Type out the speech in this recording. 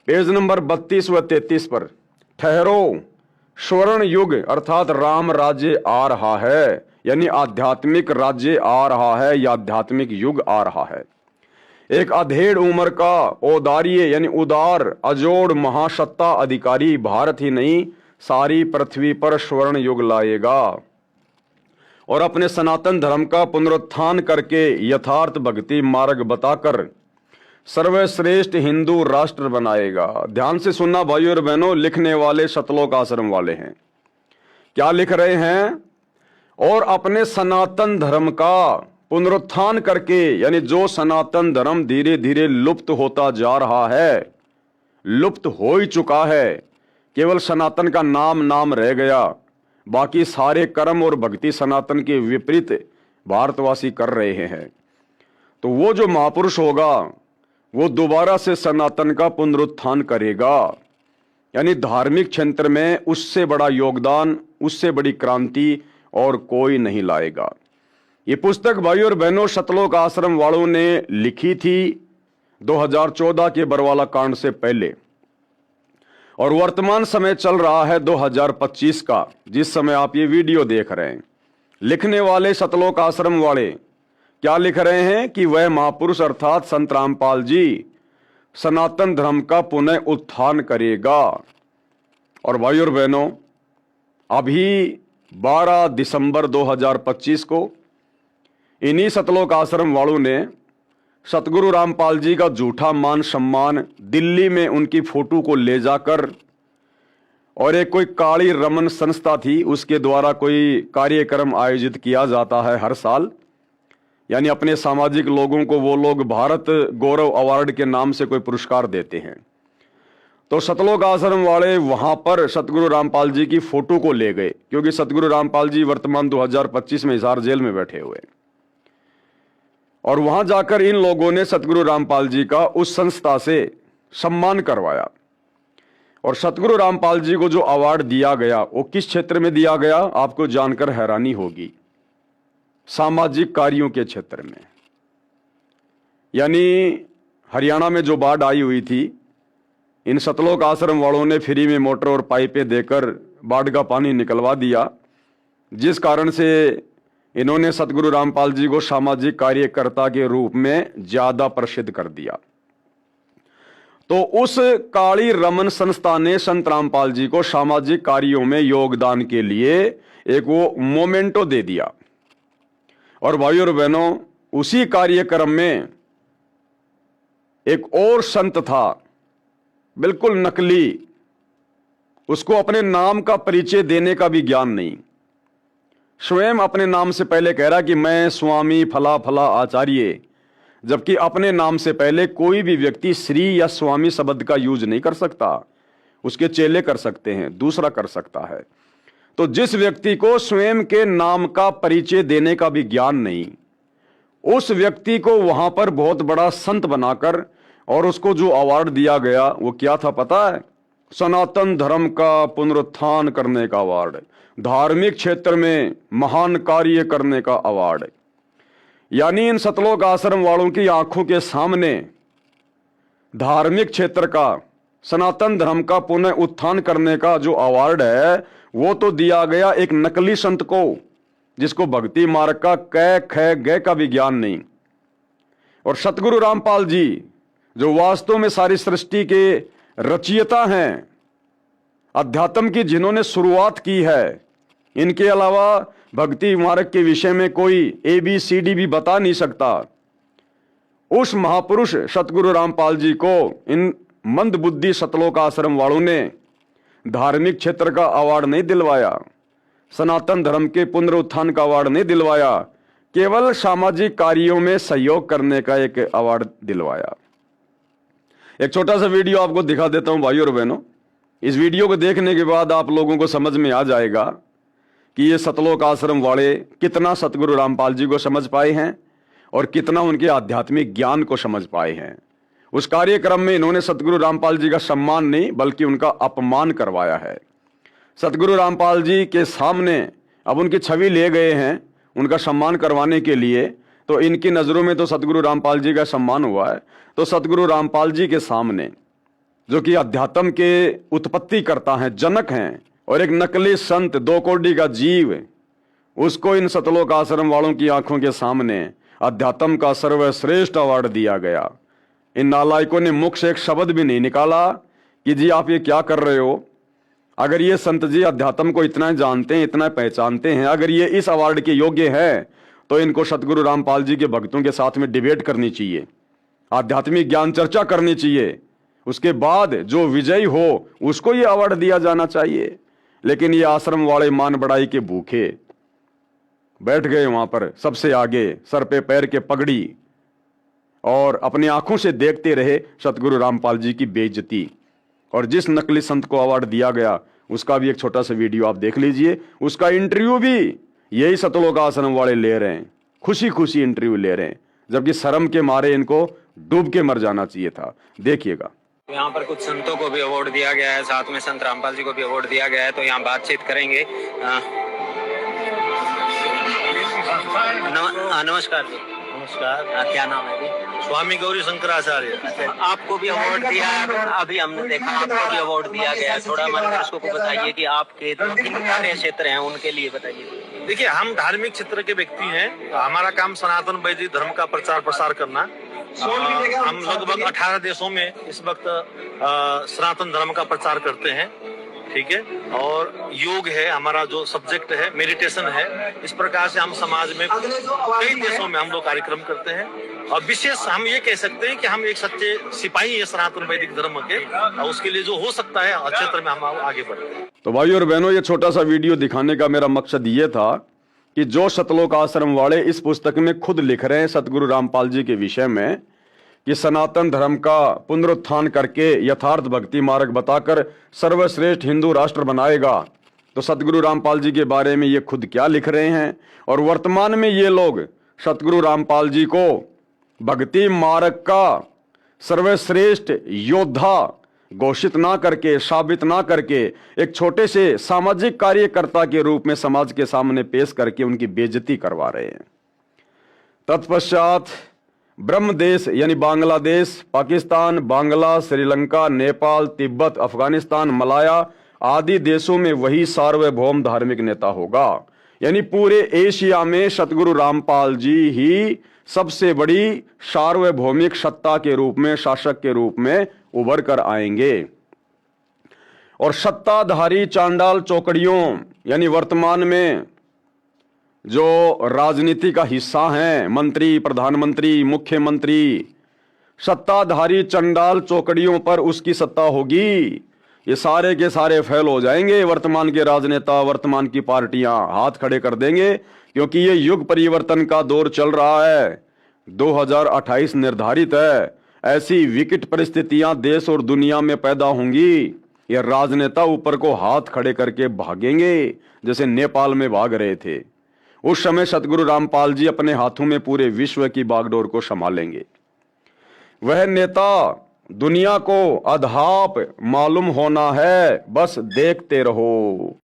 Page number 32 व 33 पर, ठहरो स्वर्ण युग अर्थात राम राज्य आ रहा है, यानी आध्यात्मिक राज्य आ रहा है या आध्यात्मिक युग आ रहा है। एक अधेड़ उम्र का औदार्य यानी उदार अजोड़ महासत्ता अधिकारी भारत ही नहीं सारी पृथ्वी पर स्वर्ण युग लाएगा और अपने सनातन धर्म का पुनरुत्थान करके यथार्थ भक्ति मार्ग बताकर सर्वश्रेष्ठ हिंदू राष्ट्र बनाएगा। ध्यान से सुनना भाइयों और बहनों, लिखने वाले सतलोक आश्रम वाले हैं। क्या लिख रहे हैं? और अपने सनातन धर्म का पुनरुत्थान करके, यानी जो सनातन धर्म धीरे धीरे लुप्त होता जा रहा है, लुप्त हो ही चुका है, केवल सनातन का नाम रह गया, बाकी सारे कर्म और भक्ति सनातन के विपरीत भारतवासी कर रहे हैं। तो वो जो महापुरुष होगा वो दोबारा से सनातन का पुनरुत्थान करेगा, यानी धार्मिक क्षेत्र में उससे बड़ा योगदान, उससे बड़ी क्रांति और कोई नहीं लाएगा। ये पुस्तक भाइयों और बहनों सतलोक आश्रम वालों ने लिखी थी 2014 के बरवाला कांड से पहले, और वर्तमान समय चल रहा है 2025 का, जिस समय आप ये वीडियो देख रहे हैं। लिखने वाले सतलोक आश्रम वाले क्या लिख रहे हैं कि वह महापुरुष अर्थात संत रामपाल जी सनातन धर्म का पुनः उत्थान करेगा। और भाइयों और बहनों, अभी 12 दिसंबर 2025 को इन्हीं सतलोक आश्रम वालों ने सतगुरु रामपाल जी का झूठा मान सम्मान दिल्ली में उनकी फोटो को ले जाकर, और एक कोई काली रमन संस्था थी उसके द्वारा कोई कार्यक्रम आयोजित किया जाता है हर साल, यानी अपने सामाजिक लोगों को वो लोग भारत गौरव अवार्ड के नाम से कोई पुरस्कार देते हैं। तो सतलोक आश्रम वाले वहां पर सतगुरु रामपाल जी की फोटो को ले गए, क्योंकि सतगुरु रामपाल जी वर्तमान 2025 में हिसार जेल में बैठे हुए, और वहां जाकर इन लोगों ने सतगुरु रामपाल जी का उस संस्था से सम्मान करवाया। और सतगुरु रामपाल जी को जो अवार्ड दिया गया वो किस क्षेत्र में दिया गया, आपको जानकर हैरानी होगी, सामाजिक कार्यों के क्षेत्र में। यानी हरियाणा में जो बाढ़ आई हुई थी, इन सतलोक आश्रम वालों ने फ्री में मोटर और पाइपें देकर बाढ़ का पानी निकलवा दिया, जिस कारण से इन्होंने सतगुरु रामपाल जी को सामाजिक कार्यकर्ता के रूप में ज्यादा प्रसिद्ध कर दिया। तो उस काली रमन संस्था ने संत रामपाल जी को सामाजिक कार्यों में योगदान के लिए एक वो मोमेंटो दे दिया। और भाइयों और बहनों, उसी कार्यक्रम में एक और संत था, बिल्कुल नकली, उसको अपने नाम का परिचय देने का भी ज्ञान नहीं, स्वयं अपने नाम से पहले कह रहा कि मैं स्वामी फला फला आचार्य, जबकि अपने नाम से पहले कोई भी व्यक्ति श्री या स्वामी शब्द का यूज नहीं कर सकता। उसके चेले कर सकते हैं, दूसरा कर सकता है। तो जिस व्यक्ति को स्वयं के नाम का परिचय देने का भी ज्ञान नहीं, उस व्यक्ति को वहां पर बहुत बड़ा संत बनाकर, और उसको जो अवार्ड दिया गया वो क्या था पता है? सनातन धर्म का पुनरुत्थान करने का अवार्ड, धार्मिक क्षेत्र में महान कार्य करने का अवार्ड। यानी इन सतलोक आश्रम वालों की आंखों के सामने धार्मिक क्षेत्र का, सनातन धर्म का पुनः उत्थान करने का जो अवार्ड है वो तो दिया गया एक नकली संत को, जिसको भक्ति मार्ग का कै ख ग का भी ज्ञान नहीं। और सतगुरु रामपाल जी जो वास्तव में सारी सृष्टि के रचयिता हैं, अध्यात्म की जिन्होंने शुरुआत की है, इनके अलावा भक्ति मार्ग के विषय में कोई ABCD भी बता नहीं सकता, उस महापुरुष सतगुरु रामपाल जी को इन मंदबुद्धि सतलोक आश्रम वालों ने धार्मिक क्षेत्र का अवार्ड नहीं दिलवाया, सनातन धर्म के पुनरुत्थान का अवार्ड नहीं दिलवाया, केवल सामाजिक कार्यों में सहयोग करने का एक अवार्ड दिलवाया। एक छोटा सा वीडियो आपको दिखा देता हूं भाइयों और बहनों। इस वीडियो को देखने के बाद आप लोगों को समझ में आ जाएगा कि ये सतलोक आश्रम वाले कितना सतगुरु रामपाल जी को समझ पाए हैं और कितना उनके आध्यात्मिक ज्ञान को समझ पाए हैं। उस कार्यक्रम में इन्होंने सतगुरु रामपाल जी का सम्मान नहीं बल्कि उनका अपमान करवाया है। सतगुरु रामपाल जी के सामने अब उनकी छवि ले गए हैं उनका सम्मान करवाने के लिए, तो इनकी नज़रों में तो सतगुरु रामपाल जी का सम्मान हुआ है। तो सतगुरु रामपाल जी के सामने जो कि अध्यात्म के उत्पत्ति करता है, जनक हैं, और एक नकली संत, 2 कोड़ी का जीव, उसको इन सतलोक आश्रम वालों की आंखों के सामने अध्यात्म का सर्वश्रेष्ठ अवार्ड दिया गया। इन नालायकों ने मुख से एक शब्द भी नहीं निकाला कि जी आप ये क्या कर रहे हो। अगर ये संत जी अध्यात्म को इतना जानते हैं, इतना पहचानते हैं, अगर ये इस अवार्ड के योग्य हैं, तो इनको सतगुरु रामपाल जी के भक्तों के साथ में डिबेट करनी चाहिए, आध्यात्मिक ज्ञान चर्चा करनी चाहिए। उसके बाद जो विजयी हो उसको ये अवार्ड दिया जाना चाहिए। लेकिन ये आश्रम वाले मान बढ़ाई के भूखे बैठ गए वहां पर सबसे आगे, सर पे पैर के पगड़ी, और अपनी आंखों से देखते रहे सतगुरु रामपाल जी की बेइज्जती। और जिस नकली संत को अवार्ड दिया गया उसका भी एक छोटा सा वीडियो आप देख लीजिए। उसका इंटरव्यू भी यही सतलोक आश्रम वाले ले रहे हैं, खुशी खुशी इंटरव्यू ले रहे हैं, जबकि शर्म के मारे इनको डूब के मर जाना चाहिए था। देखिएगा। यहाँ पर कुछ संतों को भी अवार्ड दिया गया है, साथ में संत रामपाल जी को भी अवार्ड दिया गया है, तो यहाँ बातचीत करेंगे। नमस्कार जी। नमस्कार। क्या नाम है जी? स्वामी गौरी शंकराचार्य। आपको भी अवार्ड दिया है, अभी हमने देखा आपको भी अवार्ड दिया गया है। थोड़ा हमारे दर्शकों को बताइए कि आपके जिन कार्य क्षेत्र हैं उनके लिए बताइए। देखिए, हम धार्मिक क्षेत्र के व्यक्ति हैं। हमारा काम सनातन वैदिक धर्म का प्रचार प्रसार करना। हम लगभग 18 देशों में इस वक्त सनातन धर्म का प्रचार करते हैं, ठीक है। और योग है हमारा जो सब्जेक्ट है, मेडिटेशन है। इस प्रकार से हम समाज में कई देशों में हम लोग कार्यक्रम करते हैं। और विशेष हम ये कह सकते हैं कि हम एक सच्चे सिपाही है सनातन वैदिक धर्म के, और उसके लिए जो हो सकता है क्षेत्र में हम आगे बढ़ते हैं। तो भाई और बहनों, ये छोटा सा वीडियो दिखाने का मेरा मकसद ये था कि जो सतलोक आश्रम वाले इस पुस्तक में खुद लिख रहे हैं सतगुरु रामपाल जी के विषय में कि सनातन धर्म का पुनरुत्थान करके यथार्थ भक्ति मार्ग बताकर सर्वश्रेष्ठ हिंदू राष्ट्र बनाएगा, तो सतगुरु रामपाल जी के बारे में ये खुद क्या लिख रहे हैं। और वर्तमान में ये लोग सतगुरु रामपाल जी को भक्ति मार्ग का सर्वश्रेष्ठ योद्धा घोषित ना करके, साबित ना करके, एक छोटे से सामाजिक कार्यकर्ता के रूप में समाज के सामने पेश करके उनकी बेइज्जती करवा रहे हैं। तत्पश्चात ब्रह्म देश यानी बांग्लादेश, पाकिस्तान, बांग्ला, श्रीलंका, नेपाल, तिब्बत, अफगानिस्तान, मलाया आदि देशों में वही सार्वभौम धार्मिक नेता होगा। यानी पूरे एशिया में सतगुरु रामपाल जी ही सबसे बड़ी सार्वभौमिक सत्ता के रूप में, शासक के रूप में उभर कर आएंगे। और सत्ताधारी चांडाल चौकड़ियों यानी वर्तमान में जो राजनीति का हिस्सा हैं, मंत्री, प्रधानमंत्री, मुख्यमंत्री, सत्ताधारी चंडाल चौकड़ियों पर उसकी सत्ता होगी। ये सारे के सारे फेल हो जाएंगे। वर्तमान के राजनेता, वर्तमान की पार्टियां हाथ खड़े कर देंगे, क्योंकि ये युग परिवर्तन का दौर चल रहा है। 2028 निर्धारित है। ऐसी विकट परिस्थितियां देश और दुनिया में पैदा होंगी, ये राजनेता ऊपर को हाथ खड़े करके भागेंगे, जैसे नेपाल में भाग रहे थे। उस समय सतगुरु रामपाल जी अपने हाथों में पूरे विश्व की बागडोर को संभालेंगे। वह नेता दुनिया को अधाप मालूम होना है, बस देखते रहो।